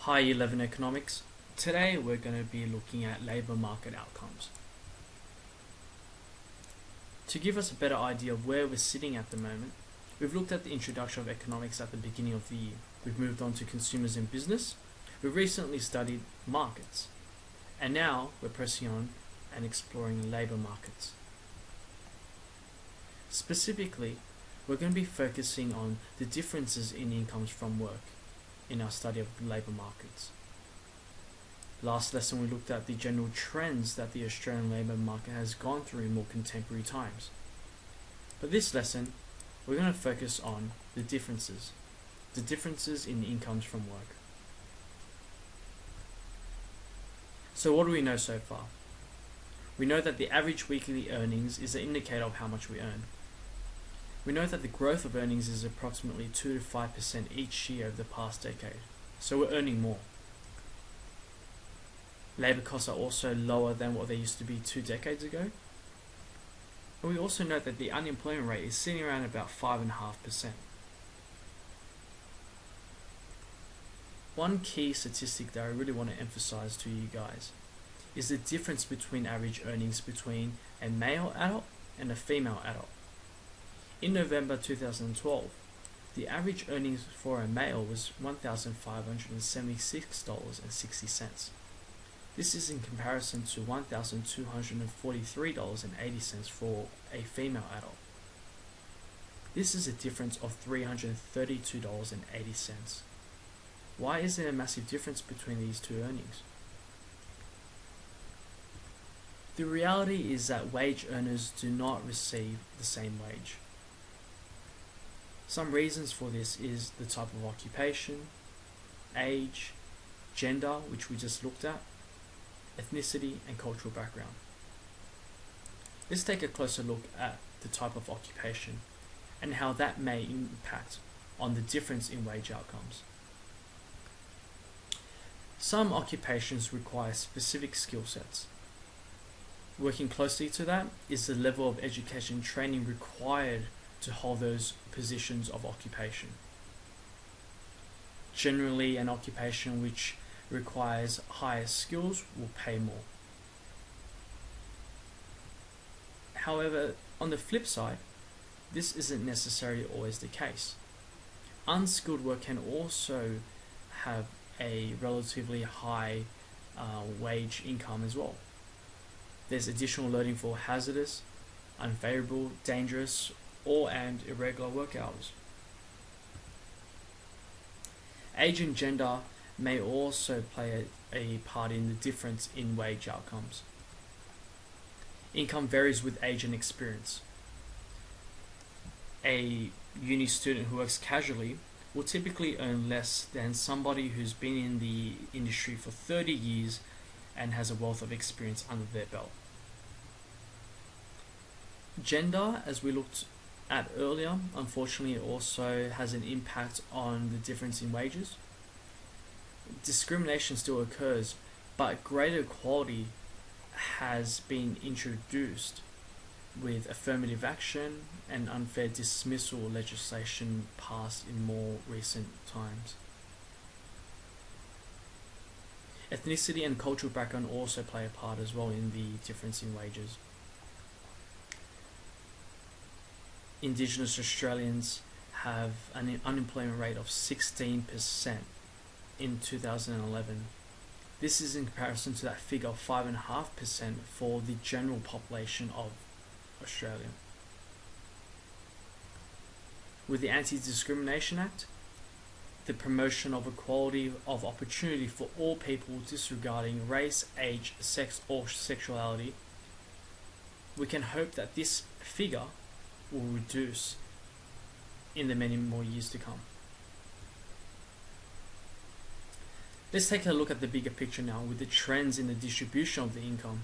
Hi, eLearning Economics. Today we're going to be looking at labour market outcomes. To give us a better idea of where we're sitting at the moment, we've looked at the introduction of economics at the beginning of the year. We've moved on to consumers and business. We've recently studied markets. And now we're pressing on and exploring labour markets. Specifically, we're going to be focusing on the differences in incomes from work in our study of labour markets. Last lesson we looked at the general trends that the Australian labour market has gone through in more contemporary times. For this lesson, we're going to focus on the differences in incomes from work. So what do we know so far? We know that the average weekly earnings is an indicator of how much we earn. We know that the growth of earnings is approximately 2 to 5% each year over the past decade, so we're earning more. Labour costs are also lower than what they used to be 2 decades ago. And we also note that the unemployment rate is sitting around about 5.5%. One key statistic that I really want to emphasize to you guys is the difference between average earnings between a male adult and a female adult. In November 2012, the average earnings for a male was $1,576.60. This is in comparison to $1,243.80 for a female adult. This is a difference of $332.80. Why is there a massive difference between these two earnings? The reality is that wage earners do not receive the same wage. Some reasons for this is the type of occupation, age, gender, which we just looked at, ethnicity and cultural background. Let's take a closer look at the type of occupation and how that may impact on the difference in wage outcomes. Some occupations require specific skill sets. Working closely to that is the level of education training required to hold those positions of occupation. Generally, an occupation which requires higher skills will pay more. However, on the flip side, this isn't necessarily always the case. Unskilled work can also have a relatively high wage income as well. There's additional learning for hazardous, unfavorable, dangerous, and irregular work hours. Age and gender may also play a part in the difference in wage outcomes. Income varies with age and experience. A uni student who works casually will typically earn less than somebody who's been in the industry for 30 years and has a wealth of experience under their belt. Gender, as we looked at earlier, unfortunately also has an impact on the difference in wages. Discrimination still occurs, but greater equality has been introduced with affirmative action and unfair dismissal legislation passed in more recent times. Ethnicity and cultural background also play a part as well in the difference in wages. Indigenous Australians have an unemployment rate of 16% in 2011. This is in comparison to that figure of 5.5% for the general population of Australia. With the Anti-Discrimination Act, the promotion of equality of opportunity for all people disregarding race, age, sex or sexuality, we can hope that this figure will reduce in the many more years to come. Let's take a look at the bigger picture now with the trends in the distribution of the income.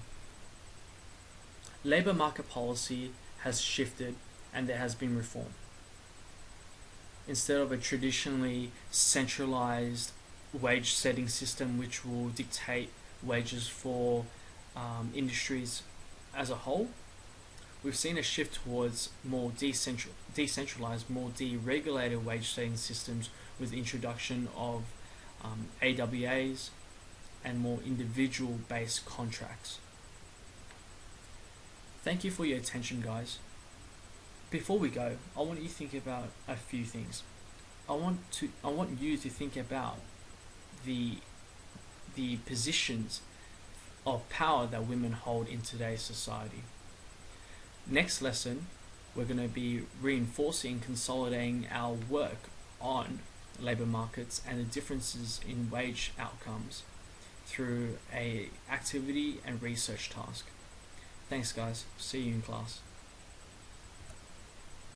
Labour market policy has shifted and there has been reform. Instead of a traditionally centralized wage setting system which will dictate wages for industries as a whole, we've seen a shift towards more decentralized, more deregulated wage setting systems with the introduction of AWAs, and more individual-based contracts. Thank you for your attention, guys. Before we go, I want you to think about a few things. I want you to think about the positions of power that women hold in today's society. Next lesson, we're going to be reinforcing, consolidating our work on labour markets and the differences in wage outcomes through a activity and research task. Thanks guys, see you in class.